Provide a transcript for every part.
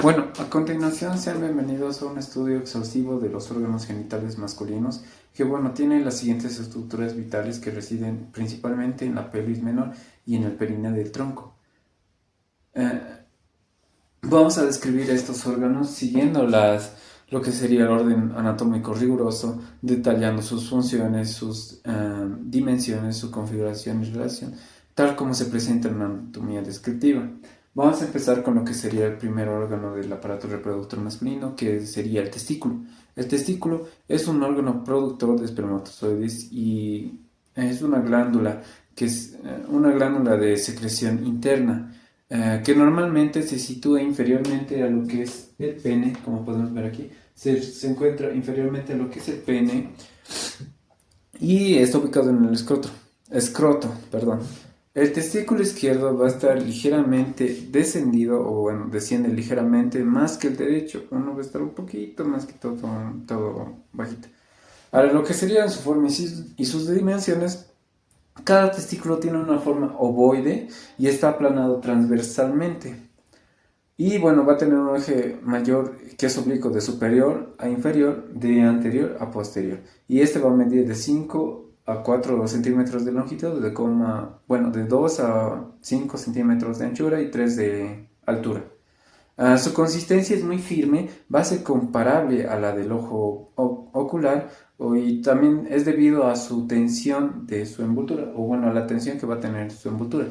Bueno, a continuación sean bienvenidos a un estudio exhaustivo de los órganos genitales masculinos que, bueno, tiene las siguientes estructuras vitales que residen principalmente en la pelvis menor y en el perineo del tronco. Eh, Vamos a describir estos órganos siguiendo lo que sería el orden anatómico riguroso, detallando sus funciones, sus dimensiones, su configuración y relación, tal como se presenta en una anatomía descriptiva. Vamos a empezar con lo que sería el primer órgano del aparato reproductor masculino, que sería el testículo. El testículo es un órgano productor de espermatozoides y es una glándula que es una glándula de secreción interna que normalmente se sitúa inferiormente a lo que es el pene, como podemos ver aquí, se encuentra inferiormente a lo que es el pene y está ubicado en el escroto, perdón. El testículo izquierdo va a estar ligeramente descendido, o bueno, desciende ligeramente más que el derecho. Uno va a estar un poquito más que todo bajito. Ahora, lo que sería su forma y sus dimensiones, cada testículo tiene una forma ovoide y está aplanado transversalmente. Y bueno, va a tener un eje mayor que es oblicuo de superior a inferior, de anterior a posterior. Y este va a medir de 5 a 4 centímetros de longitud, de 2 a 5 centímetros de anchura y 3 de altura. Su consistencia es muy firme, va a ser comparable a la del ojo ocular y también es debido a su tensión de su envoltura, o bueno, a la tensión que va a tener su envoltura.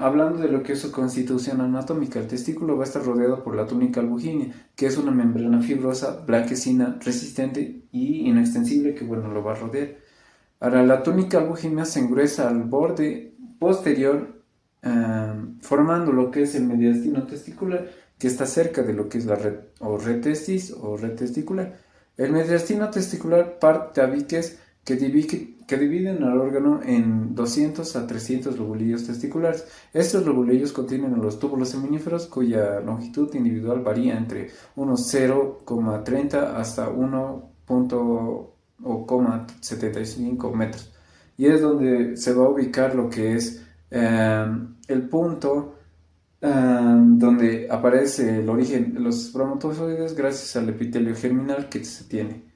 Hablando de lo que es su constitución anatómica, el testículo va a estar rodeado por la túnica albuginea, que es una membrana fibrosa, blanquecina, resistente y inextensible que, bueno, lo va a rodear. Ahora, la túnica albuginea se engruesa al borde posterior, formando lo que es el mediastino testicular, que está cerca de lo que es la red o retestis o red testicular. El mediastino testicular parte tabiques que dividen al órgano en 200 a 300 lobulillos testiculares. Estos lobulillos contienen los túbulos seminíferos cuya longitud individual varía entre unos 0,30 hasta 1,75 metros. Y es donde se va a ubicar lo que es el punto donde aparece el origen de los espermatozoides gracias al epitelio germinal que se tiene.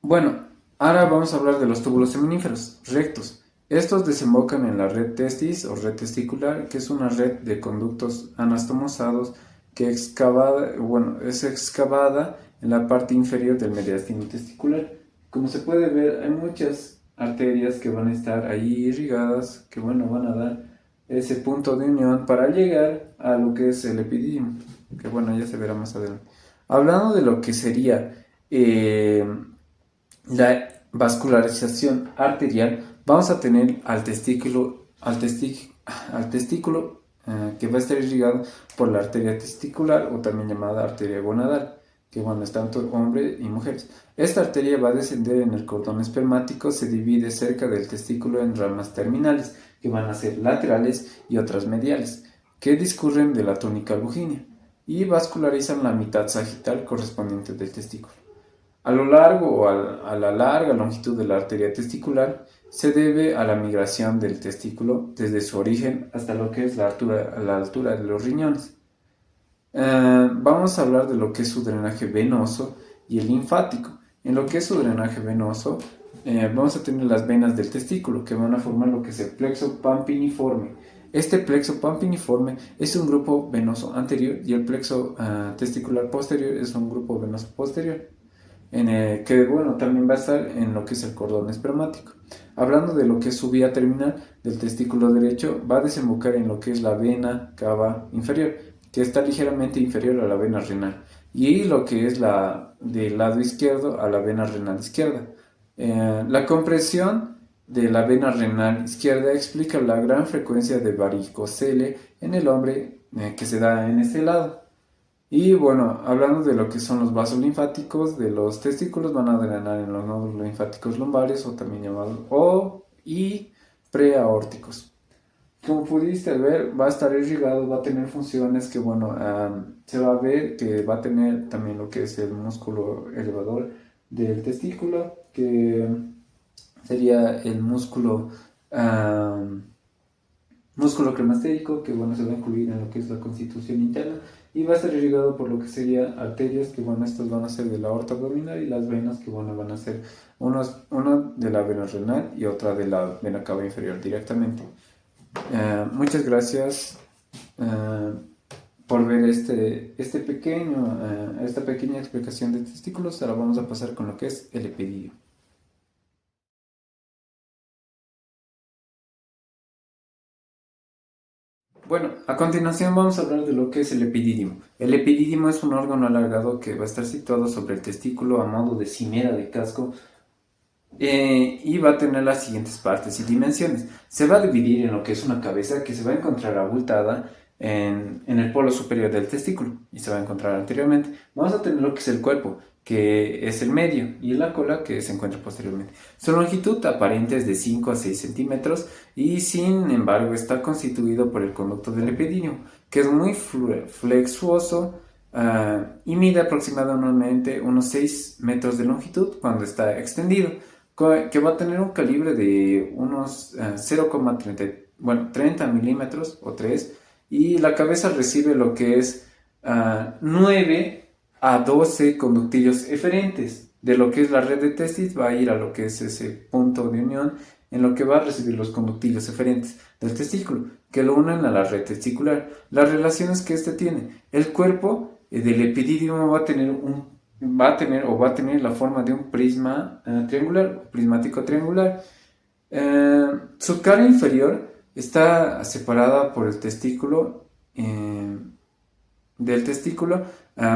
Bueno, ahora vamos a hablar de los túbulos seminíferos rectos. Estos desembocan en la red testis o red testicular, que es una red de conductos anastomosados es excavada en la parte inferior del mediastino testicular. Como se puede ver, hay muchas arterias que van a estar ahí irrigadas, que bueno, van a dar ese punto de unión para llegar a lo que es el epididymo, que bueno, ya se verá más adelante. Hablando de lo que sería la vascularización arterial, vamos a tener al testículo que va a estar irrigado por la arteria testicular o también llamada arteria gonadal, que bueno, es tanto hombres y mujeres. Esta arteria va a descender en el cordón espermático, se divide cerca del testículo en ramas terminales, que van a ser laterales y otras mediales, que discurren de la túnica albuginea y vascularizan la mitad sagital correspondiente del testículo. A lo largo a la larga longitud de la arteria testicular se debe a la migración del testículo desde su origen hasta lo que es la altura de los riñones. Vamos a hablar de lo que es su drenaje venoso y el linfático. En lo que es su drenaje venoso, vamos a tener las venas del testículo que van a formar lo que es el plexo pampiniforme. Este plexo pampiniforme es un grupo venoso anterior y el plexo testicular posterior es un grupo venoso posterior que bueno, también va a estar en lo que es el cordón espermático. Hablando de lo que es su vía terminal del testículo derecho, va a desembocar en lo que es la vena cava inferior, que está ligeramente inferior a la vena renal, y lo que es la del lado izquierdo a la vena renal izquierda. La compresión de la vena renal izquierda explica la gran frecuencia de varicocele en el hombre que se da en este lado. Y bueno, hablando de lo que son los vasos linfáticos de los testículos, van a drenar en los nódulos linfáticos lumbares o también llamados y preaórticos. Como pudiste ver, va a estar irrigado, va a tener funciones que, bueno, se va a ver que va a tener también lo que es el músculo elevador del testículo, que sería el músculo músculo cremastérico, que bueno, se va a incluir en lo que es la constitución interna, y va a ser irrigado por lo que sería arterias, que bueno, estas van a ser de la aorta abdominal, y las venas, que bueno, van a ser una de la vena renal y otra de la vena cava inferior directamente. Muchas gracias por ver esta pequeña explicación de testículos. Ahora vamos a pasar con lo que es el epididio. Bueno, a continuación vamos a hablar de lo que es el epidídimo. El epidídimo es un órgano alargado que va a estar situado sobre el testículo a modo de cimera de casco, y va a tener las siguientes partes y dimensiones. Se va a dividir en lo que es una cabeza que se va a encontrar abultada en el polo superior del testículo y se va a encontrar anteriormente. Vamos a tener lo que es el cuerpo, que es el medio, y la cola, que se encuentra posteriormente. Su longitud aparente es de 5 a 6 centímetros y sin embargo está constituido por el conducto del epidídimo, que es muy flexuoso, y mide aproximadamente unos 6 metros de longitud cuando está extendido, que va a tener un calibre de unos 30 milímetros o 3, y la cabeza recibe lo que es 9 a 12 conductillos eferentes. De lo que es la red de testis va a ir a lo que es ese punto de unión en lo que va a recibir los conductillos eferentes del testículo, que lo unen a la red testicular. Las relaciones que este tiene: el cuerpo del epidídimo va a tener la forma de un prisma triangular, prismático triangular. Su cara inferior está separada por el testículo,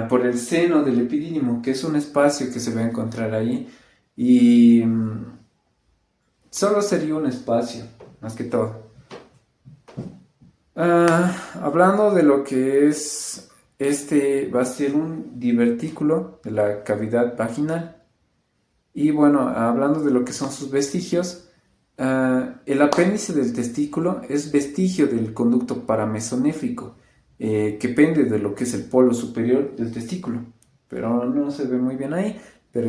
por el seno del epidídimo, que es un espacio que se va a encontrar ahí, y solo sería un espacio, más que todo. Hablando de lo que es, va a ser un divertículo de la cavidad vaginal. Y bueno, hablando de lo que son sus vestigios, el apéndice del testículo es vestigio del conducto paramesonéfrico, que pende de lo que es el polo superior del testículo, pero no se ve muy bien ahí, pero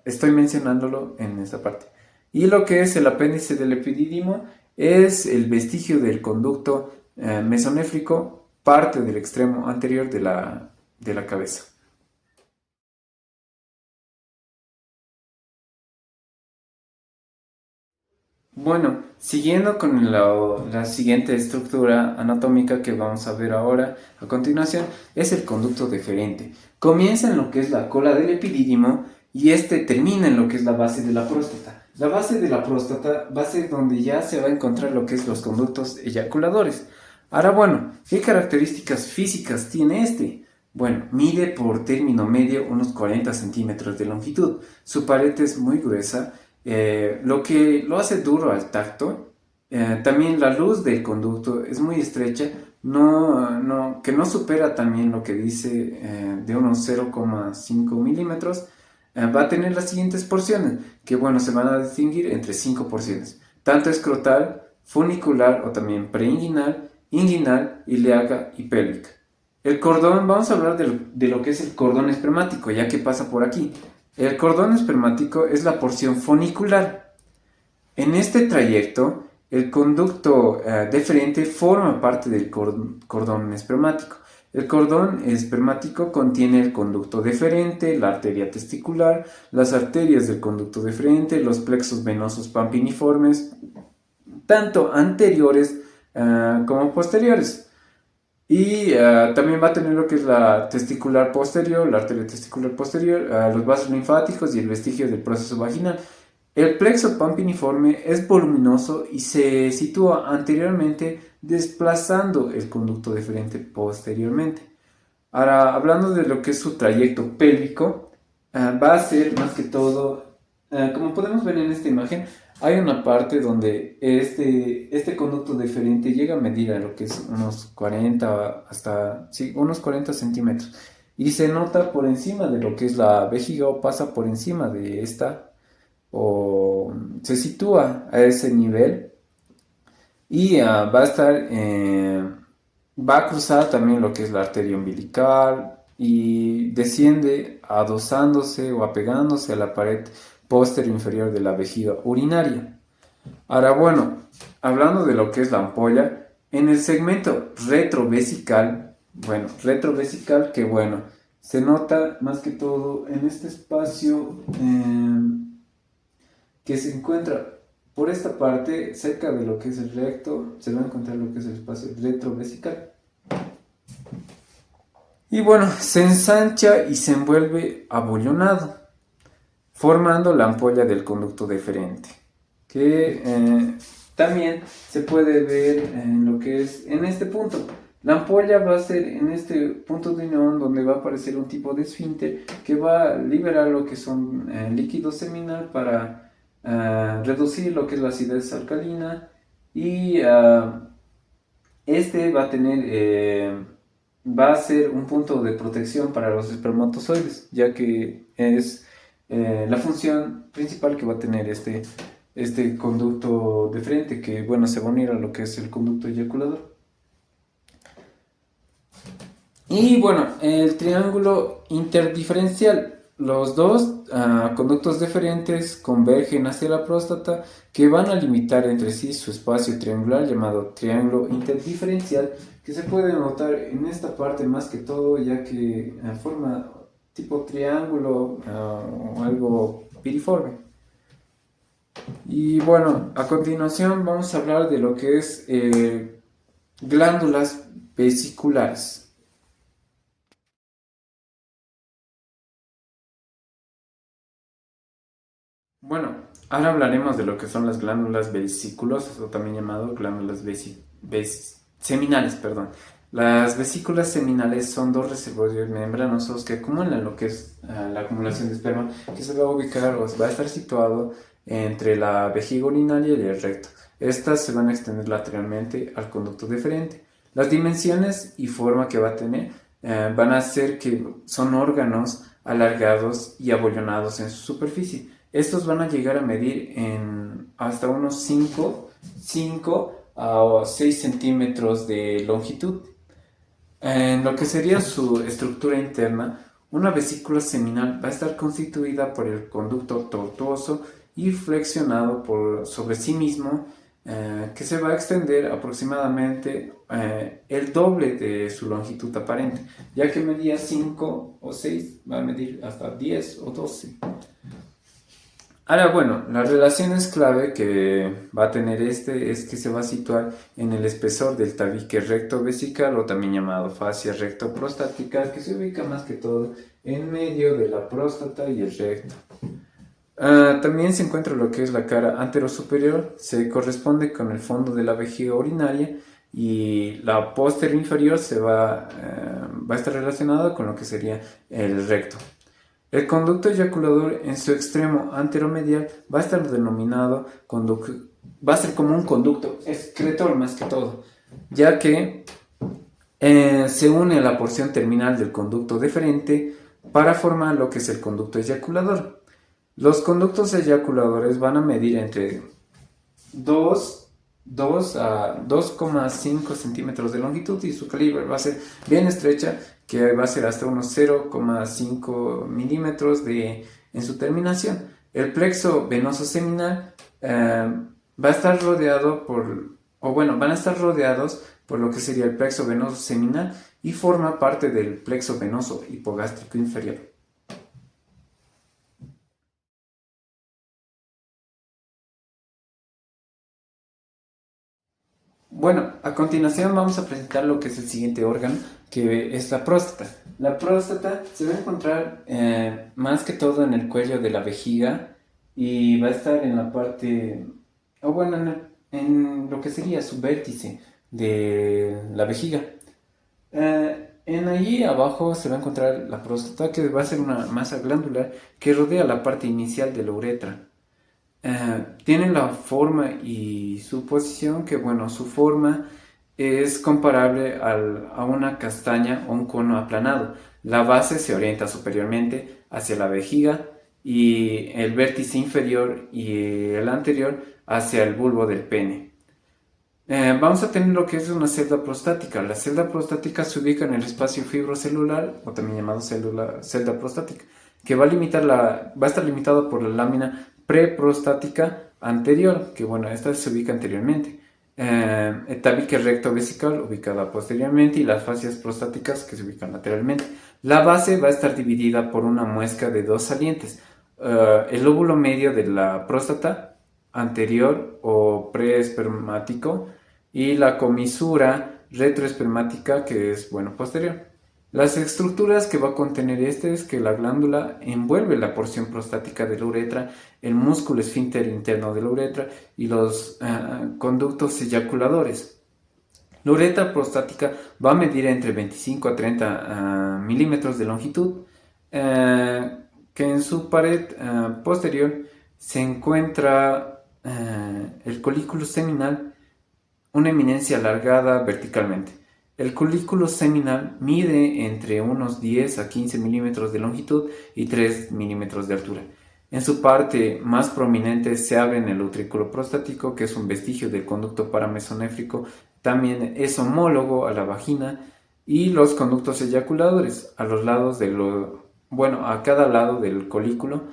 estoy mencionándolo en esta parte. Y lo que es el apéndice del epidídimo es el vestigio del conducto mesonéfrico, parte del extremo anterior de la cabeza. Bueno, siguiendo con la siguiente estructura anatómica que vamos a ver ahora a continuación, es el conducto deferente. Comienza en lo que es la cola del epidídimo y este termina en lo que es la base de la próstata. La base de la próstata va a ser donde ya se va a encontrar lo que es los conductos eyaculadores. Ahora, bueno, ¿qué características físicas tiene este? Bueno, mide por término medio unos 40 centímetros de longitud. Su pared es muy gruesa, lo que lo hace duro al tacto. También la luz del conducto es muy estrecha, que no supera también lo que dice de unos 0,5 milímetros. Va a tener las siguientes porciones, que bueno, se van a distinguir entre 5 porciones: tanto escrotal, funicular o también preinguinal, inguinal, ilíaca y pélvica. El cordón, vamos a hablar de lo que es el cordón espermático, ya que pasa por aquí. El cordón espermático es la porción funicular. En este trayecto, el conducto deferente forma parte del cordón espermático. El cordón espermático contiene el conducto deferente, la arteria testicular, las arterias del conducto deferente, los plexos venosos pampiniformes, tanto anteriores como posteriores. Y también va a tener lo que es la testicular posterior, la arteria testicular posterior, los vasos linfáticos y el vestigio del proceso vaginal. El plexo pampiniforme es voluminoso y se sitúa anteriormente, desplazando el conducto deferente posteriormente. Ahora, hablando de lo que es su trayecto pélvico, va a ser más que todo, como podemos ver en esta imagen, hay una parte donde este conducto deferente llega a medir a lo que es unos 40 unos 40 centímetros. Y se nota por encima de lo que es la vejiga, o pasa por encima de esta, o se sitúa a ese nivel. Y va a cruzar también lo que es la arteria umbilical y desciende adosándose o apegándose a la pared posterior inferior de la vejiga urinaria. Ahora, bueno, hablando de lo que es la ampolla, en el segmento retrovesical, bueno, retrovesical que bueno, se nota más que todo en este espacio que se encuentra por esta parte, cerca de lo que es el recto, se va a encontrar lo que es el espacio retrovesical. Y bueno, se ensancha y se envuelve abollonado, formando la ampolla del conducto deferente, que también se puede ver en lo que es en este punto. La ampolla va a ser en este punto de unión donde va a aparecer un tipo de esfínter que va a liberar lo que son líquido seminal para reducir lo que es la acidez alcalina y este va a tener va a ser un punto de protección para los espermatozoides, ya que es la función principal que va a tener este conducto deferente, que bueno, se va a unir a lo que es el conducto eyaculador. Y bueno, el triángulo interdiferencial. Los dos conductos deferentes convergen hacia la próstata que van a limitar entre sí su espacio triangular llamado triángulo interdiferencial, que se puede notar en esta parte más que todo, ya que forma tipo triángulo o algo piriforme. Y bueno, a continuación vamos a hablar de lo que es glándulas vesiculares. Bueno, ahora hablaremos de lo que son las glándulas vesiculosas o también llamado glándulas seminales, perdón. Las vesículas seminales son dos reservorios membranosos que acumulan lo que es la acumulación de esperma, que se va a ubicar o va a estar situado entre la vejiga urinaria y el recto. Estas se van a extender lateralmente al conducto deferente. Las dimensiones y forma que va a tener van a ser que son órganos alargados y abollonados en su superficie. Estos van a llegar a medir en hasta unos 5 a 6 centímetros de longitud. En lo que sería su estructura interna, una vesícula seminal va a estar constituida por el conducto tortuoso y flexionado sobre sí mismo, que se va a extender aproximadamente el doble de su longitud aparente, ya que medía 5 o 6, va a medir hasta 10 o 12. Ahora, bueno, las relaciones clave que va a tener es que se va a situar en el espesor del tabique recto vesical o también llamado fascia recto-prostática, que se ubica más que todo en medio de la próstata y el recto. También se encuentra lo que es la cara anterosuperior, se corresponde con el fondo de la vejiga urinaria y la posterior inferior va a estar relacionada con lo que sería el recto. El conducto eyaculador en su extremo anteromedial va a estar denominado va a ser como un conducto excretor más que todo, ya que se une a la porción terminal del conducto deferente para formar lo que es el conducto eyaculador. Los conductos eyaculadores van a medir entre 2 a 2,5 centímetros de longitud y su calibre va a ser bien estrecha, que va a ser hasta unos 0,5 milímetros en su terminación. El plexo venoso seminal va a estar rodeado van a estar rodeados por lo que sería el plexo venoso seminal y forma parte del plexo venoso hipogástrico inferior. Bueno, a continuación vamos a presentar lo que es el siguiente órgano, que es la próstata. La próstata se va a encontrar más que todo en el cuello de la vejiga y va a estar en la parte, o bueno, en lo que sería su vértice de la vejiga. En allí abajo se va a encontrar la próstata, que va a ser una masa glandular que rodea la parte inicial de la uretra. Tienen la forma y su posición que, bueno, su forma es comparable a una castaña o un cono aplanado. La base se orienta superiormente hacia la vejiga y el vértice inferior y el anterior hacia el bulbo del pene. Vamos a tener lo que es una celda prostática. La celda prostática se ubica en el espacio fibrocelular, o también llamado celda prostática, que va a estar limitada por la lámina preprostática anterior, que bueno, esta se ubica anteriormente. El tabique recto vesical ubicada posteriormente y las fascias prostáticas que se ubican lateralmente. La base va a estar dividida por una muesca de dos salientes. El lóbulo medio de la próstata anterior o preespermático y la comisura retroespermática que es, bueno, posterior. Las estructuras que va a contener este es que la glándula envuelve la porción prostática de la uretra, el músculo esfínter interno de la uretra y los conductos eyaculadores. La uretra prostática va a medir entre 25 a 30 milímetros de longitud, que en su pared posterior se encuentra el colículo seminal, una eminencia alargada verticalmente. El colículo seminal mide entre unos 10 a 15 milímetros de longitud y 3 milímetros de altura. En su parte más prominente se abre en el utrículo prostático, que es un vestigio del conducto paramesonéfrico, también es homólogo a la vagina, y los conductos eyaculadores a los lados a cada lado del colículo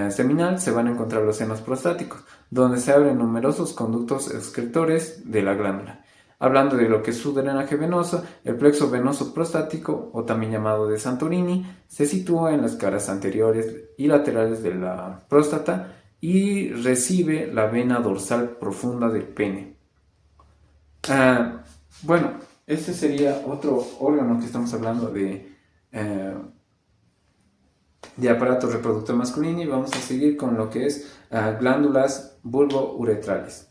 seminal se van a encontrar los senos prostáticos, donde se abren numerosos conductos excretores de la glándula. Hablando de lo que es su drenaje venoso, el plexo venoso prostático, o también llamado de Santorini, se sitúa en las caras anteriores y laterales de la próstata y recibe la vena dorsal profunda del pene. Bueno, ese sería otro órgano que estamos hablando de aparato reproductor masculino, y vamos a seguir con lo que es glándulas bulbouretrales.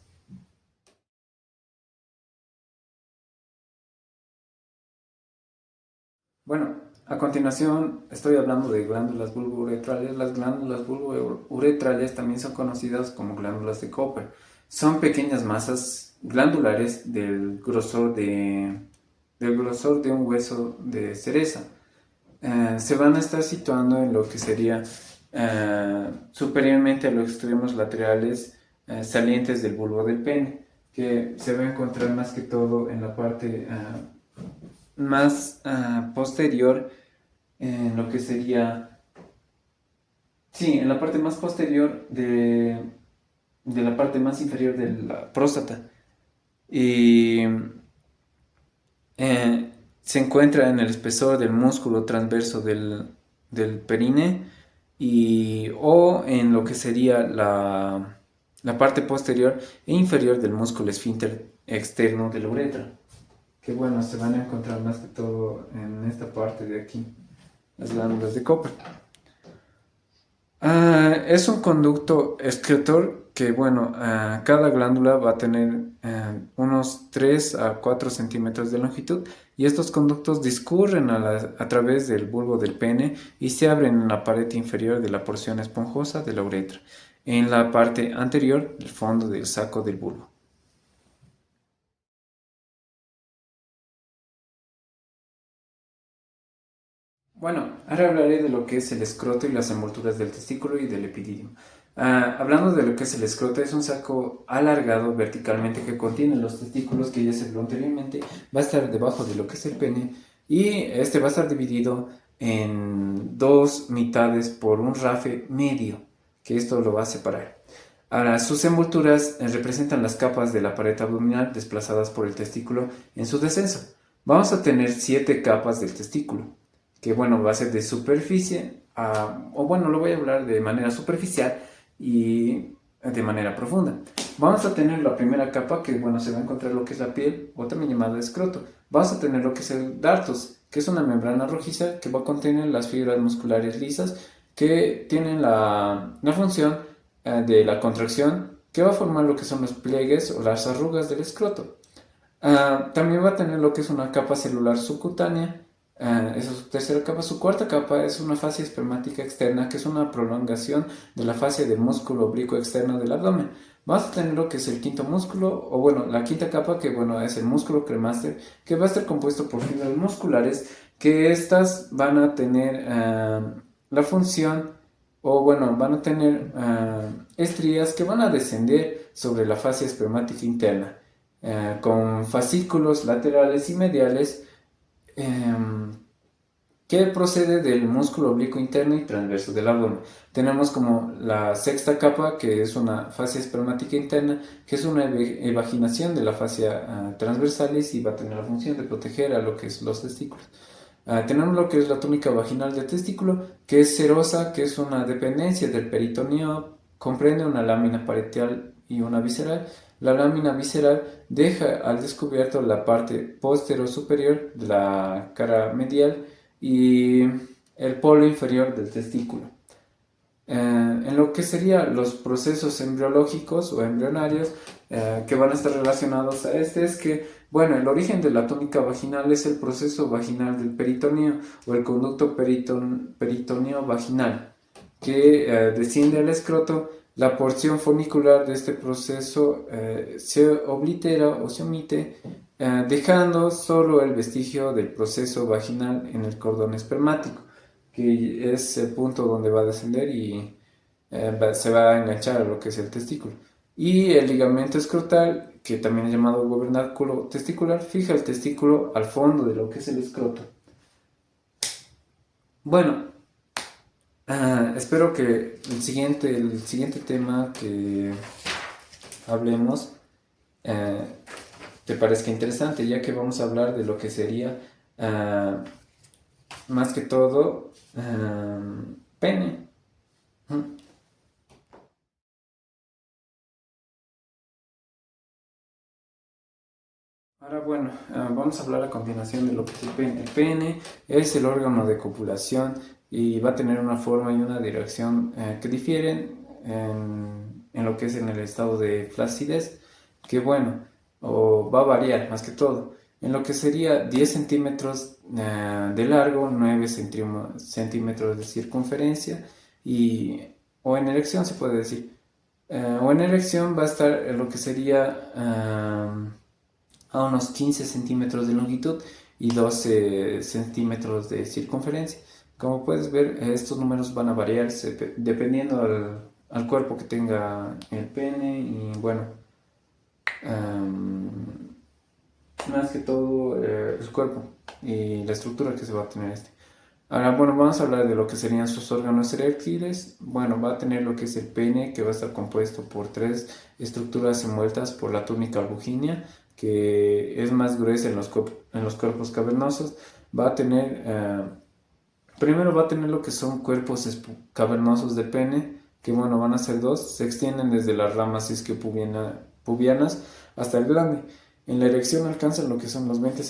Bueno, a continuación estoy hablando de glándulas bulbouretrales. Las glándulas bulbouretrales también son conocidas como glándulas de Cooper. Son pequeñas masas glandulares del grosor de un hueso de cereza. Se van a estar situando en lo que sería superiormente a los extremos laterales salientes del bulbo del pene, que se va a encontrar más que todo en la parte más posterior, en lo que sería, sí, en la parte más posterior de la parte más inferior de la próstata. Y se encuentra en el espesor del músculo transverso del perine o en lo que sería la parte posterior e inferior del músculo esfínter externo de la uretra. Que bueno, se van a encontrar más que todo en esta parte de aquí, las glándulas de Cooper. Es un conducto excretor que, bueno, cada glándula va a tener unos 3 a 4 centímetros de longitud, y estos conductos discurren a través del bulbo del pene y se abren en la pared inferior de la porción esponjosa de la uretra, en la parte anterior del fondo del saco del bulbo. Bueno, ahora hablaré de lo que es el escroto y las envolturas del testículo y del epididio. Hablando de lo que es el escroto, es un saco alargado verticalmente que contiene los testículos, que ya se habló anteriormente. Va a estar debajo de lo que es el pene, y este va a estar dividido en dos mitades por un rafe medio, que esto lo va a separar. Ahora, sus envolturas representan las capas de la pared abdominal desplazadas por el testículo en su descenso. Vamos a tener 7 capas del testículo, que bueno, va a ser de superficie lo voy a hablar de manera superficial y de manera profunda. Vamos a tener la primera capa, que bueno, se va a encontrar lo que es la piel, o también llamada escroto. Vamos a tener lo que es el dartos, que es una membrana rojiza que va a contener las fibras musculares lisas que tienen la función de la contracción, que va a formar lo que son los pliegues o las arrugas del escroto. También va a tener lo que es una capa celular subcutánea. Esa es su tercera capa. Su cuarta capa es una fascia espermática externa, que es una prolongación de la fascia del músculo oblicuo externo del abdomen. Vamos a tener lo que es el quinto músculo, o bueno, la quinta capa, que bueno, es el músculo cremaster, que va a estar compuesto por fibras musculares, que estas van a tener la función, o bueno, van a tener estrías que van a descender sobre la fascia espermática interna, con fascículos laterales y mediales que procede del músculo oblicuo interno y transverso del abdomen. Tenemos como la sexta capa, que es una fascia espermática interna, que es una evaginación de la fascia transversalis y va a tener la función de proteger a lo que es los testículos. Tenemos lo que es la túnica vaginal del testículo, que es serosa, que es una dependencia del peritoneo, comprende una lámina parietal y una visceral. La lámina visceral deja al descubierto la parte posterior superior de la cara medial y el polo inferior del testículo. En lo que serían los procesos embriológicos o embrionarios que van a estar relacionados a este es que, bueno, el origen de la túnica vaginal es el proceso vaginal del peritoneo o el conducto peritoneo vaginal que desciende al escroto. La porción funicular de este proceso se oblitera o se omite, dejando solo el vestigio del proceso vaginal en el cordón espermático, que es el punto donde va a descender y se va a enganchar a lo que es el testículo. Y el ligamento escrotal, que también es llamado gobernáculo testicular, fija el testículo al fondo de lo que es el escroto. Bueno, espero que el siguiente tema que hablemos te parezca interesante, ya que vamos a hablar de lo que sería más que todo pene. Ahora bueno, vamos a hablar a continuación de lo que es el pene. El pene es el órgano de copulación y va a tener una forma y una dirección que difieren en lo que es en el estado de flacidez, que bueno, o va a variar más que todo. En lo que sería 10 centímetros de largo, 9 centímetros de circunferencia y, o en erección se puede decir. O en erección va a estar en lo que sería a unos 15 centímetros de longitud y 12 centímetros de circunferencia. Como puedes ver, estos números van a variar dependiendo al cuerpo que tenga el pene y bueno, más que todo el cuerpo y la estructura que se va a tener este. Ahora, bueno, vamos a hablar de lo que serían sus órganos eréctiles. Bueno, va a tener lo que es el pene, que va a estar compuesto por tres estructuras envueltas por la túnica albuginea, que es más gruesa en los cuerpos cavernosos. Va a tener, primero va a tener lo que son cuerpos cavernosos de pene, que bueno, van a ser dos, se extienden desde las ramas isquiopubianas hasta el glande. En la erección alcanzan lo que son los 20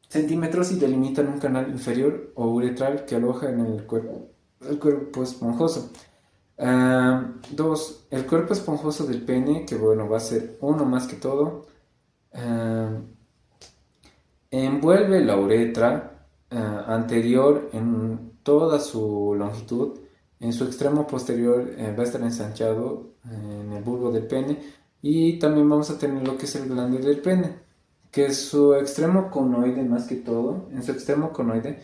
centímetros y delimitan un canal inferior o uretral que aloja en el cuerpo esponjoso. Dos, el cuerpo esponjoso del pene, que bueno, va a ser uno más que todo, envuelve la uretra anterior en toda su longitud. En su extremo posterior va a estar ensanchado en el bulbo del pene y también vamos a tener lo que es el glande del pene, que es su extremo conoide más que todo. En su extremo conoide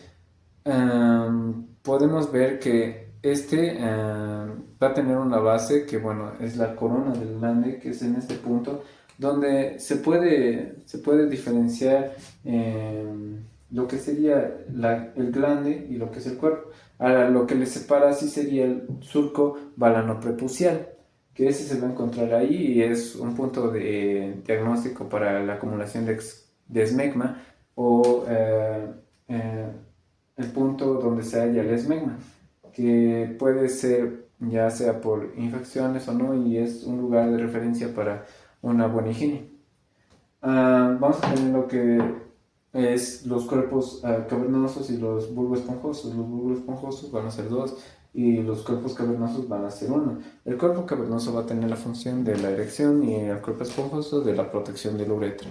podemos ver que este va a tener una base que bueno, es la corona del glande, que es en este punto donde se puede diferenciar lo que sería el glande y lo que es el cuerpo. Ahora, lo que le separa sí sería el surco balanoprepucial, que ese se va a encontrar ahí y es un punto de diagnóstico para la acumulación de esmegma o el punto donde se halla el esmegma, que puede ser ya sea por infecciones o no y es un lugar de referencia para una buena higiene. Vamos a tener lo que es los cuerpos cavernosos y los bulbos esponjosos. Los bulbos esponjosos van a ser dos y los cuerpos cavernosos van a ser uno. El cuerpo cavernoso va a tener la función de la erección y el cuerpo esponjoso de la protección de la uretra.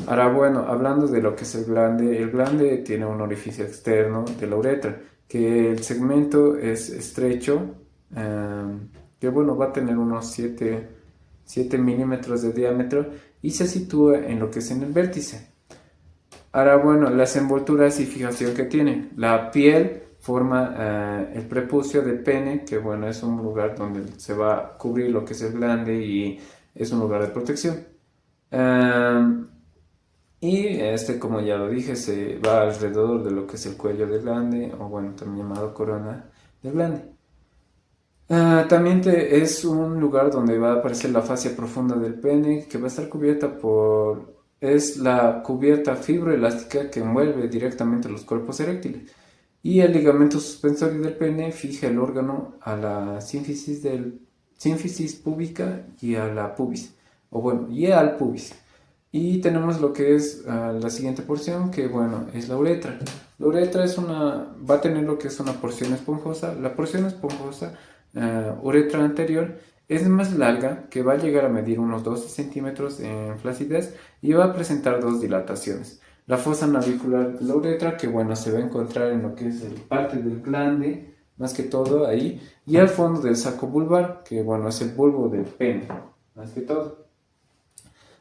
Ahora bueno, hablando de lo que es el glande tiene un orificio externo de la uretra, que el segmento es estrecho, que bueno, va a tener unos 7 milímetros de diámetro y se sitúa en lo que es en el vértice. Ahora bueno, las envolturas y fijación que tiene. La piel forma el prepucio del pene, que bueno, es un lugar donde se va a cubrir lo que es el glande y es un lugar de protección. Y como ya lo dije, se va alrededor de lo que es el cuello del glande, o bueno, también llamado corona del glande. También es un lugar donde va a aparecer la fascia profunda del pene, que va a estar cubierta por... Es la cubierta fibroelástica que envuelve directamente los cuerpos eréctiles. Y el ligamento suspensorio del pene fija el órgano a la sínfisis púbica y a la pubis. O bueno, y al pubis. Y tenemos lo que es la siguiente porción, que bueno, es la uretra. La uretra va a tener lo que es una porción esponjosa. La porción esponjosa, uretra anterior, es más larga, que va a llegar a medir unos 12 centímetros en flacidez y va a presentar dos dilataciones. La fosa navicular de la uretra, que bueno, se va a encontrar en lo que es parte del glande, más que todo ahí, y al fondo del saco vulvar, que bueno, es el bulbo del pene, más que todo.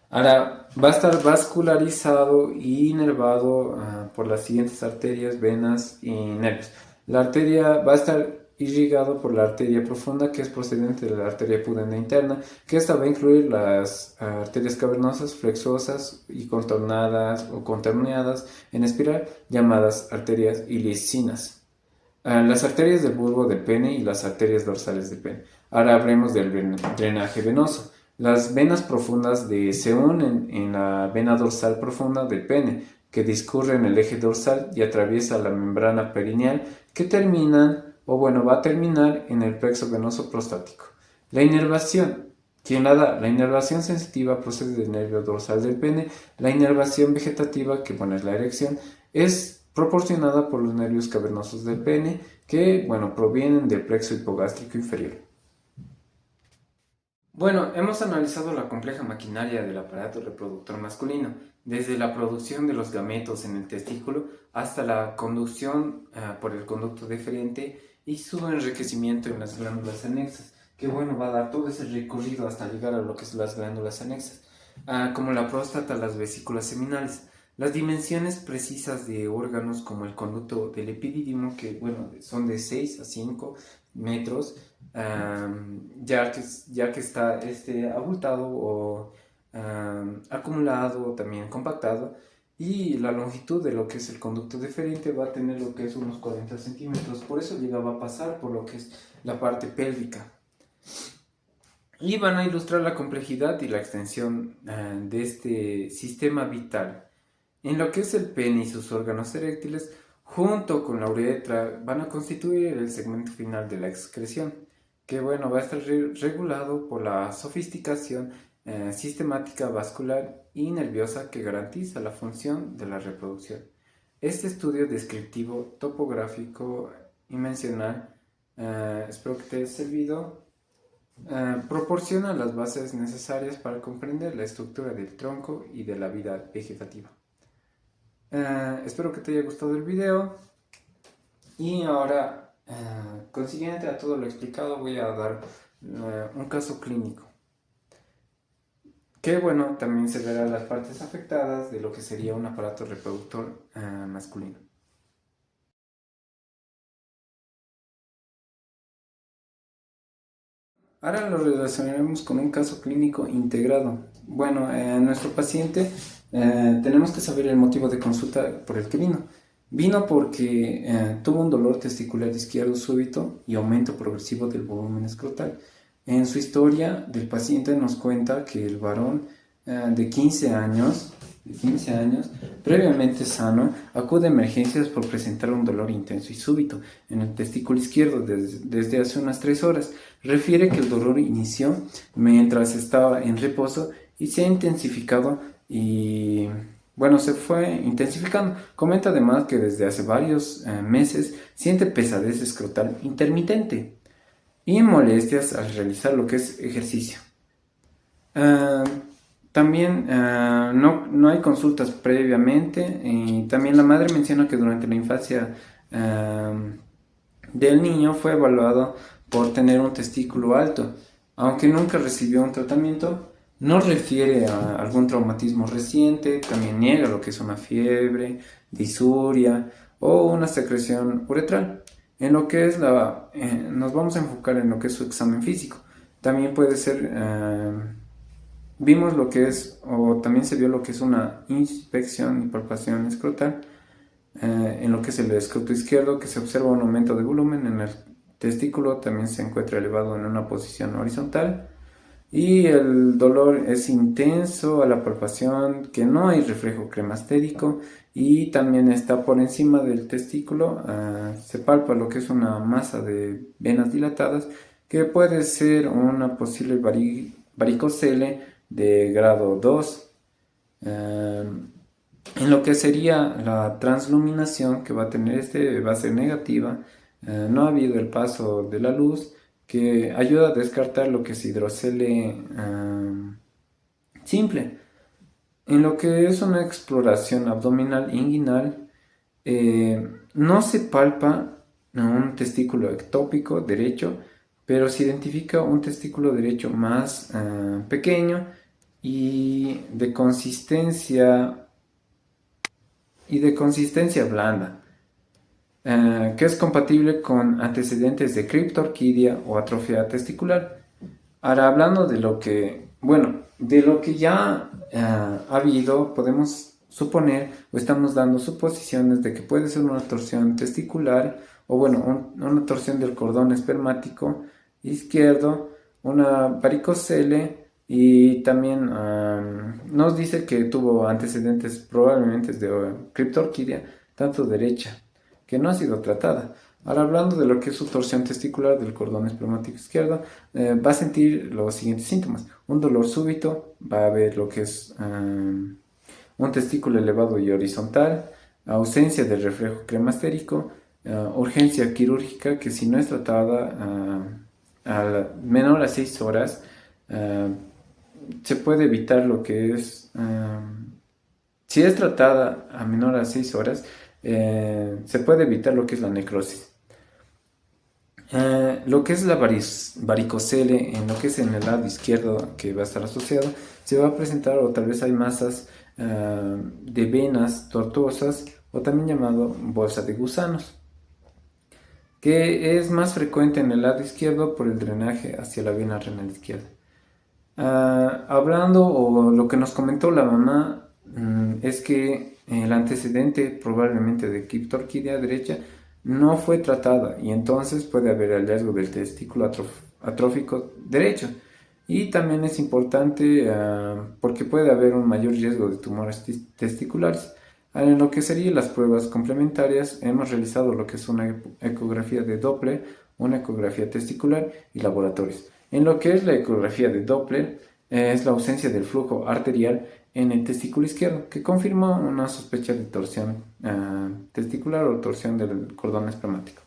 Ahora, va a estar vascularizado y inervado por las siguientes arterias, venas y nervios. La arteria va a estar irrigado por la arteria profunda, que es procedente de la arteria pudenda interna, que esta va a incluir las arterias cavernosas, flexosas y contornadas o contorneadas en espiral, llamadas arterias ilicinas. Las arterias del bulbo del pene y las arterias dorsales del pene. Ahora hablemos del drenaje venoso. Las venas profundas se unen en la vena dorsal profunda del pene, que discurre en el eje dorsal y atraviesa la membrana perineal, que va a terminar en el plexo venoso prostático. La inervación. ¿Quién la da? La inervación sensitiva procede del nervio dorsal del pene. La inervación vegetativa, que es la erección, es proporcionada por los nervios cavernosos del pene, que provienen del plexo hipogástrico inferior. Bueno, hemos analizado la compleja maquinaria del aparato reproductor masculino, desde la producción de los gametos en el testículo hasta la conducción por el conducto deferente y su enriquecimiento en las glándulas anexas, que va a dar todo ese recorrido hasta llegar a lo que son las glándulas anexas, como la próstata, las vesículas seminales. Las dimensiones precisas de órganos como el conducto del epidídimo, que son de 6 a 5 metros, ya que está abultado o acumulado, también compactado, y la longitud de lo que es el conducto deferente va a tener lo que es unos 40 centímetros, por eso llegaba a pasar por lo que es la parte pélvica. Y van a ilustrar la complejidad y la extensión de este sistema vital. En lo que es el pene y sus órganos eréctiles, junto con la uretra, van a constituir el segmento final de la excreción, que va a estar regulado por la sofisticación sistemática vascular y nerviosa que garantiza la función de la reproducción. Este estudio descriptivo, topográfico y mencional, espero que te haya servido, proporciona las bases necesarias para comprender la estructura del tronco y de la vida vegetativa. Espero que te haya gustado el video y ahora, consiguiente a todo lo explicado, voy a dar un caso clínico que también se verá las partes afectadas de lo que sería un aparato reproductor masculino. Ahora lo relacionaremos con un caso clínico integrado. Nuestro paciente, tenemos que saber el motivo de consulta por el que vino. Vino porque tuvo un dolor testicular izquierdo súbito y aumento progresivo del volumen escrotal. En su historia del paciente nos cuenta que el varón de 15 años, previamente sano, acude a emergencias por presentar un dolor intenso y súbito en el testículo izquierdo desde hace unas 3 horas. Refiere que el dolor inició mientras estaba en reposo y se ha intensificado se fue intensificando. Comenta además que desde hace varios meses siente pesadez escrotal intermitente y molestias al realizar lo que es ejercicio. También no hay consultas previamente, y también la madre menciona que durante la infancia del niño fue evaluado por tener un testículo alto, aunque nunca recibió un tratamiento. No refiere a algún traumatismo reciente, también niega lo que es una fiebre, disuria o una secreción uretral. En lo que es nos vamos a enfocar en lo que es su examen físico. También puede ser vimos lo que es, o también se vio lo que es una inspección y palpación escrotal, en lo que es el escroto izquierdo, que se observa un aumento de volumen en el testículo, también se encuentra elevado en una posición horizontal y el dolor es intenso a la palpación, que no hay reflejo cremastérico y también está por encima del testículo, se palpa lo que es una masa de venas dilatadas que puede ser una posible varicocele de grado 2. En lo que sería la transluminación que va a tener va a ser negativa. No ha habido el paso de la luz que ayuda a descartar lo que es hidrocele simple. En lo que es una exploración abdominal inguinal, no se palpa un testículo ectópico derecho, pero se identifica un testículo derecho más pequeño y de consistencia blanda, que es compatible con antecedentes de criptorquidia o atrofia testicular. Ahora, hablando de lo que, bueno, de lo que ya ha habido, podemos suponer o estamos dando suposiciones de que puede ser una torsión testicular o, bueno, una torsión del cordón espermático izquierdo, una varicocele y también nos dice que tuvo antecedentes probablemente de criptorquidia, tanto derecha, que no ha sido tratada. Ahora, hablando de lo que es su torsión testicular del cordón espermático izquierdo, va a sentir los siguientes síntomas: un dolor súbito, va a haber lo que es un testículo elevado y horizontal, ausencia de reflejo cremastérico, urgencia quirúrgica que, si no es tratada menor a 6 horas, se puede evitar lo que es, si es tratada a menor a 6 horas, se puede evitar lo que es la necrosis. Lo que es la varicocele, en lo que es en el lado izquierdo que va a estar asociado, se va a presentar, o tal vez hay masas de venas tortuosas, o también llamado bolsa de gusanos, que es más frecuente en el lado izquierdo por el drenaje hacia la vena renal izquierda. Hablando, o lo que nos comentó la mamá, es que el antecedente probablemente de criptorquidia derecha no fue tratada y entonces puede haber hallazgo del testículo atrófico derecho. Y también es importante porque puede haber un mayor riesgo de tumores testiculares. En lo que serían las pruebas complementarias, hemos realizado lo que es una ecografía de Doppler, una ecografía testicular y laboratorios. En lo que es la ecografía de Doppler, es la ausencia del flujo arterial en el testículo izquierdo, que confirma una sospecha de torsión testicular o torsión del cordón espermático.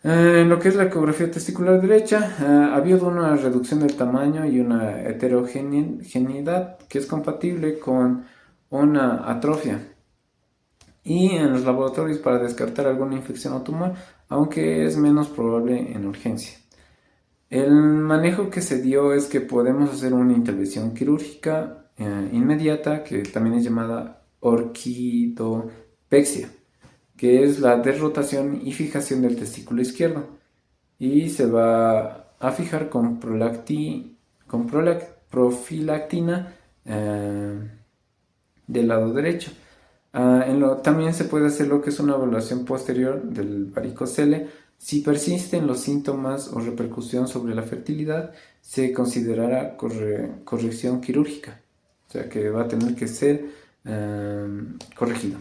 En lo que es la ecografía testicular derecha, ha habido una reducción del tamaño y una heterogeneidad que es compatible con una atrofia. Y en los laboratorios para descartar alguna infección o tumor, aunque es menos probable en urgencia. El manejo que se dio es que podemos hacer una intervención quirúrgica inmediata, que también es llamada orquidopexia, que es la desrotación y fijación del testículo izquierdo. Y se va a fijar con profilactina del lado derecho. También se puede hacer lo que es una evaluación posterior del varicocele. Si persisten los síntomas o repercusión sobre la fertilidad, se considerará corrección quirúrgica, o sea que va a tener que ser corregido.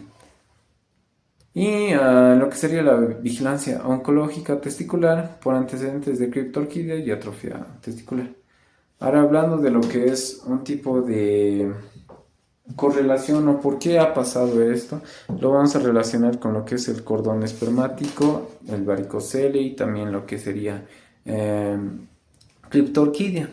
Y lo que sería la vigilancia oncológica testicular por antecedentes de criptorquidia y atrofia testicular. Ahora, hablando de lo que es un tipo de correlación o por qué ha pasado esto, lo vamos a relacionar con lo que es el cordón espermático, el varicocele y también lo que sería criptorquidia.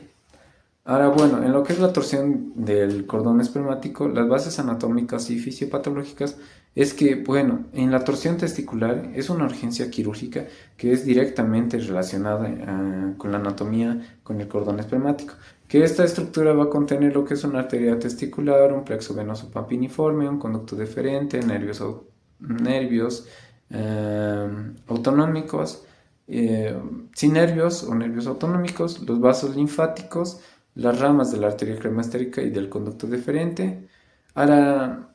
Ahora, bueno, en lo que es la torsión del cordón espermático, las bases anatómicas y fisiopatológicas es que, bueno, en la torsión testicular es una urgencia quirúrgica que es directamente relacionada con la anatomía, con el cordón espermático, que esta estructura va a contener lo que es una arteria testicular, un plexo venoso papiniforme, un conducto deferente, nervios autonómicos, sin nervios o nervios autonómicos, los vasos linfáticos, las ramas de la arteria cremastérica y del conducto deferente. Ahora,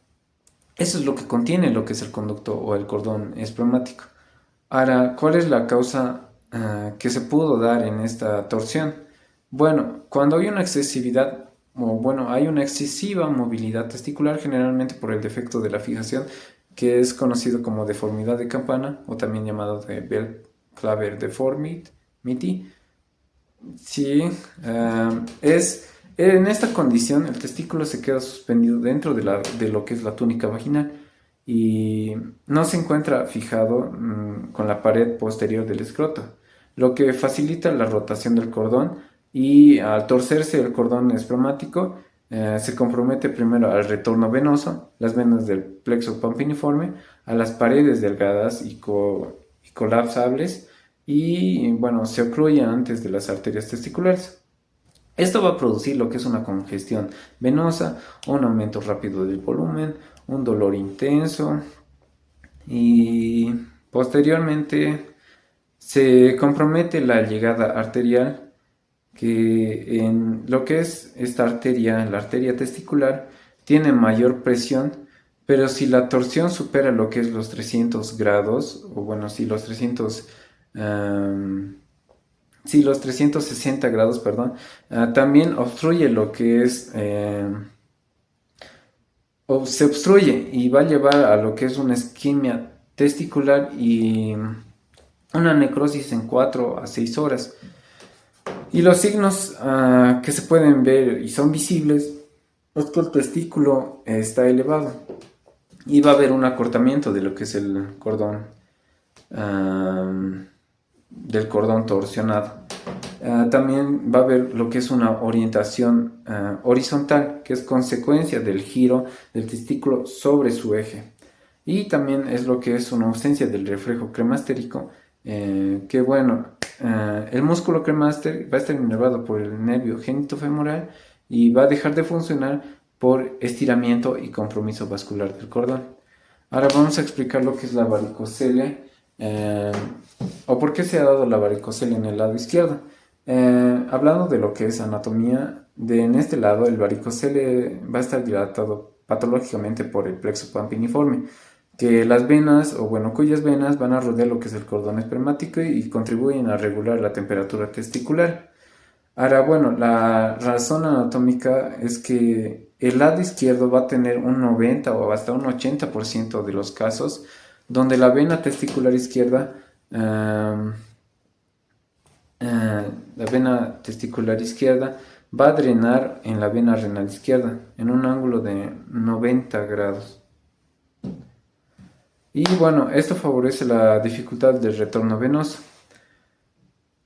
eso es lo que contiene lo que es el conducto o el cordón espermático. Ahora, ¿cuál es la causa que se pudo dar en esta torsión? Bueno, cuando hay una excesividad, o bueno, hay una excesiva movilidad testicular, generalmente por el defecto de la fijación, que es conocido como deformidad de campana, o también llamado de Bell-Claver deformity. Sí, es en esta condición el testículo se queda suspendido dentro de lo que es la túnica vaginal y no se encuentra fijado con la pared posterior del escroto, lo que facilita la rotación del cordón y al torcerse el cordón espermático se compromete primero al retorno venoso, las venas del plexo pampiniforme, a las paredes delgadas y colapsables y bueno, se ocluye antes de las arterias testiculares. Esto va a producir lo que es una congestión venosa, un aumento rápido del volumen, un dolor intenso y posteriormente se compromete la llegada arterial que en lo que es esta arteria, la arteria testicular, tiene mayor presión, pero si la torsión supera lo que es los 300 grados, o bueno, si los 300 sí, los 360 grados, perdón, también obstruye lo que es, o se obstruye y va a llevar a lo que es una isquemia testicular y una necrosis en 4 a 6 horas. Y los signos que se pueden ver y son visibles es que el testículo está elevado y va a haber un acortamiento de lo que es el cordón, del cordón torsionado. También va a haber lo que es una orientación horizontal, que es consecuencia del giro del testículo sobre su eje. Y también es lo que es una ausencia del reflejo cremastérico, que bueno, el músculo cremaster va a estar inervado por el nervio genitofemoral y va a dejar de funcionar por estiramiento y compromiso vascular del cordón. Ahora vamos a explicar lo que es la varicocele, o por qué se ha dado la varicocele en el lado izquierdo. Hablando de lo que es anatomía, en este lado el varicocele va a estar dilatado patológicamente por el plexo pampiniforme, que las venas, o bueno, cuyas venas van a rodear lo que es el cordón espermático y contribuyen a regular la temperatura testicular. Ahora, bueno, la razón anatómica es que el lado izquierdo va a tener un 90 o hasta un 80% de los casos donde la vena testicular izquierda, la vena testicular izquierda va a drenar en la vena renal izquierda en un ángulo de 90 grados. Y bueno, esto favorece la dificultad del retorno venoso.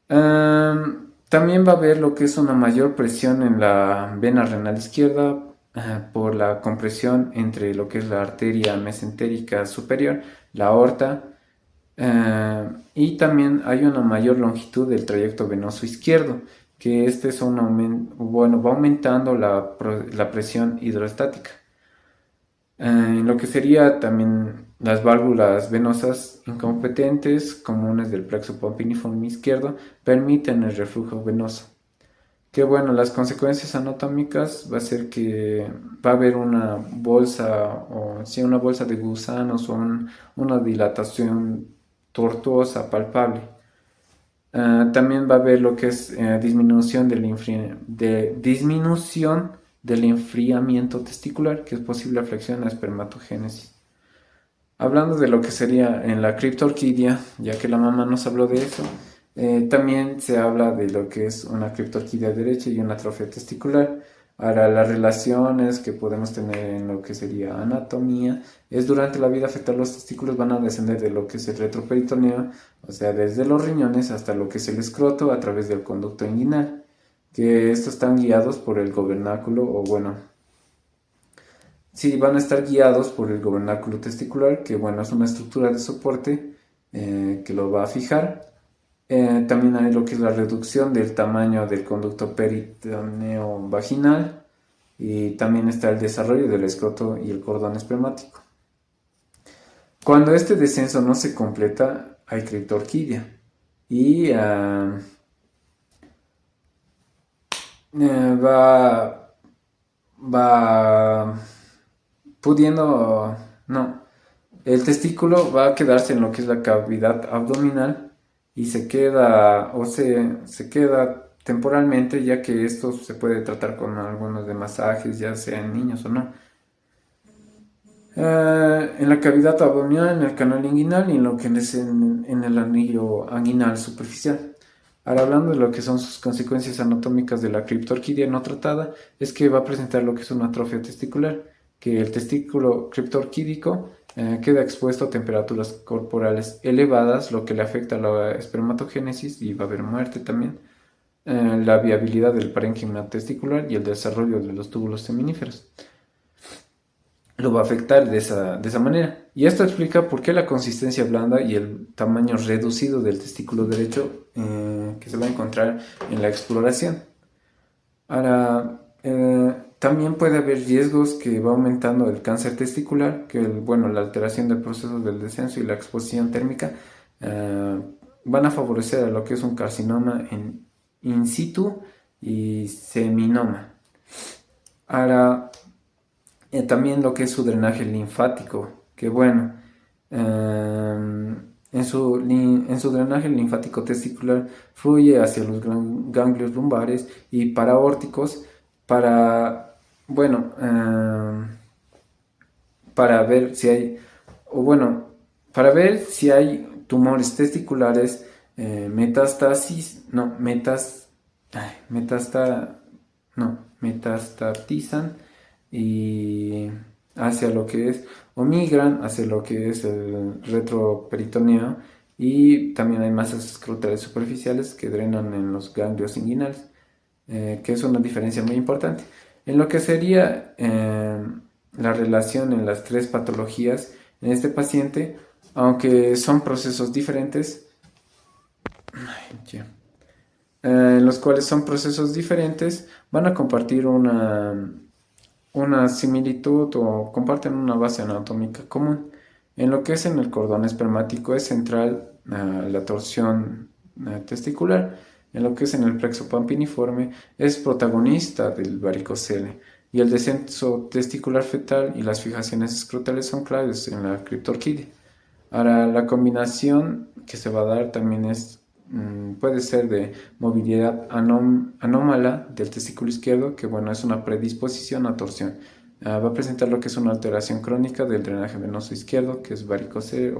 También va a haber lo que es una mayor presión en la vena renal izquierda por la compresión entre lo que es la arteria mesentérica superior, la aorta, y también hay una mayor longitud del trayecto venoso izquierdo, que este es bueno, va aumentando la presión hidrostática. En lo que sería también las válvulas venosas incompetentes comunes del plexo pampiniforme izquierdo permiten el reflujo venoso. Que bueno, las consecuencias anatómicas va a ser que va a haber una bolsa o sí, una bolsa de gusanos o una dilatación tortuosa palpable. También va a haber lo que es disminución del enfriamiento testicular, que es posible afección a espermatogénesis. Hablando de lo que sería en la criptorquidia, ya que la mamá nos habló de eso, también se habla de lo que es una criptorquidia derecha y una atrofia testicular. Ahora, las relaciones que podemos tener en lo que sería anatomía es durante la vida fetal los testículos van a descender de lo que es el retroperitoneo, o sea, desde los riñones hasta lo que es el escroto a través del conducto inguinal, que estos están guiados por el gobernáculo o bueno, sí, van a estar guiados por el gobernáculo testicular, que bueno, es una estructura de soporte que lo va a fijar. También hay lo que es la reducción del tamaño del conducto peritoneo vaginal y también está el desarrollo del escroto y el cordón espermático. Cuando este descenso no se completa, hay criptorquidia y va, va pudiendo, no, el testículo va a quedarse en lo que es la cavidad abdominal y se queda temporalmente, ya que esto se puede tratar con algunos de masajes, ya sea en niños o no. En la cavidad abdominal, en el canal inguinal y en lo que es en el anillo anguinal superficial. Ahora hablando de lo que son sus consecuencias anatómicas de la criptorquidia no tratada, es que va a presentar lo que es una atrofia testicular, que el testículo criptorquídico queda expuesto a temperaturas corporales elevadas, lo que le afecta a la espermatogénesis y va a haber muerte también, la viabilidad del parénquima testicular y el desarrollo de los túbulos seminíferos lo va a afectar de esa manera. Y esto explica por qué la consistencia blanda y el tamaño reducido del testículo derecho que se va a encontrar en la exploración. Ahora, también puede haber riesgos que va aumentando el cáncer testicular, que bueno, la alteración del proceso del descenso y la exposición térmica van a favorecer a lo que es un carcinoma in situ y seminoma. Ahora, también lo que es su drenaje linfático, que bueno, en su drenaje linfático testicular fluye hacia los ganglios lumbares y paraórticos para, bueno, para ver si hay, o bueno, para ver si hay tumores testiculares, metástasis, no, metastatizan y hacia lo que es, o migran hacia lo que es el retroperitoneo y también hay masas escrotales superficiales que drenan en los ganglios inguinales, que es una diferencia muy importante. En lo que sería la relación en las tres patologías en este paciente, aunque son procesos diferentes, en los cuales son procesos diferentes, van a compartir una similitud o comparten una base anatómica común. En lo que es en el cordón espermático es central la torsión testicular. En lo que es en el plexo pampiniforme es protagonista del varicocele. Y el descenso testicular fetal y las fijaciones escrotales son claves en la criptorquidia. Ahora, la combinación que se va a dar también puede ser de movilidad anómala del testículo izquierdo, que bueno, es una predisposición a torsión. Va a presentar lo que es una alteración crónica del drenaje venoso izquierdo, que es varicocele,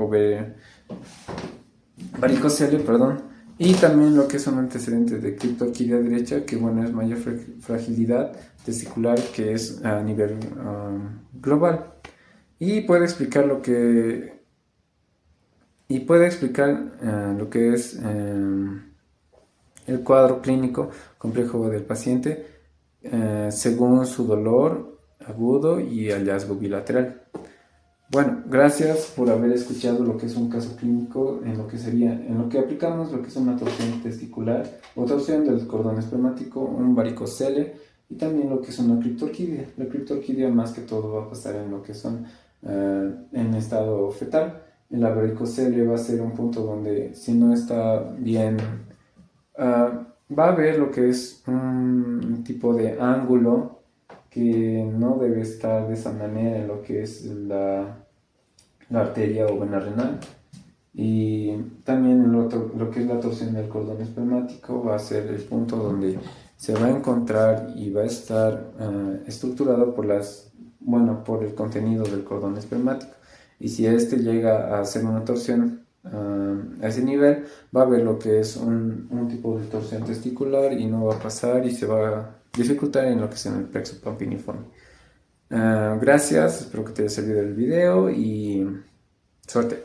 perdón, y también lo que es un antecedente de criptorquidia derecha, que bueno, es mayor fragilidad testicular, que es a nivel global. Y puede explicar lo que lo que es el cuadro clínico complejo del paciente según su dolor agudo y hallazgo bilateral. Bueno, gracias por haber escuchado lo que es un caso clínico en lo que aplicamos lo que es una torsión testicular o torsión del cordón espermático, un varicocele y también lo que es una criptorquidia. La criptorquidia más que todo va a pasar en lo que son en estado fetal. En la varicocele va a ser un punto donde si no está bien, va a haber lo que es un tipo de ángulo que no debe estar de esa manera en lo que es la arteria o vena renal. Y también lo que es la torsión del cordón espermático va a ser el punto donde se va a encontrar y va a estar estructurado por el contenido del cordón espermático. Y si este llega a hacer una torsión a ese nivel, va a haber lo que es un tipo de torsión testicular y no va a pasar y se va a dificultar en lo que es en el plexo pampiniforme. Gracias, espero que te haya servido el video y suerte.